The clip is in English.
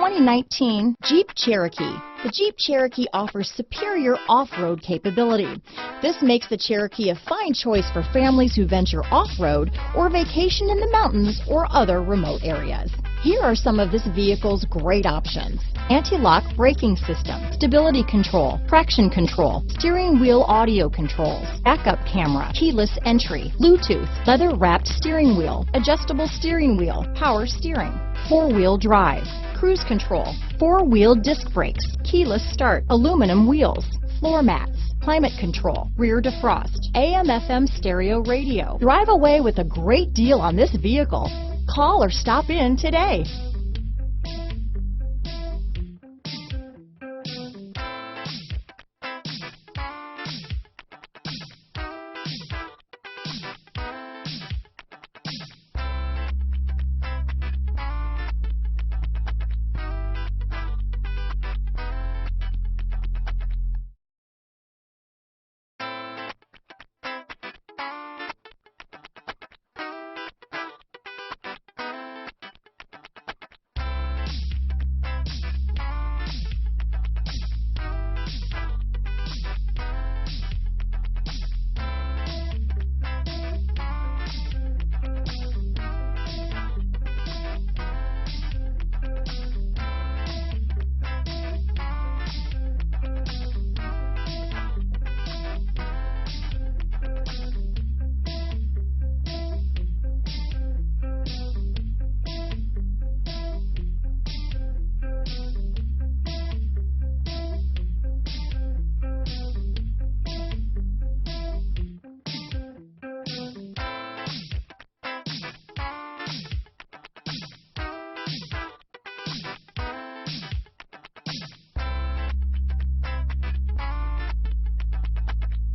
2019 Jeep Cherokee. The Jeep Cherokee offers superior off-road capability. This makes the Cherokee a fine choice for families who venture off-road or vacation in the mountains or other remote areas. Here are some of this vehicle's great options: anti-lock braking system, stability control, traction control, steering wheel audio controls, backup camera, keyless entry, Bluetooth, leather-wrapped steering wheel, adjustable steering wheel, power steering, four-wheel drive, cruise control, four-wheel disc brakes, keyless start, aluminum wheels, floor mats, climate control, rear defrost, AM/FM stereo radio. Drive away with a great deal on this vehicle. Call or stop in today.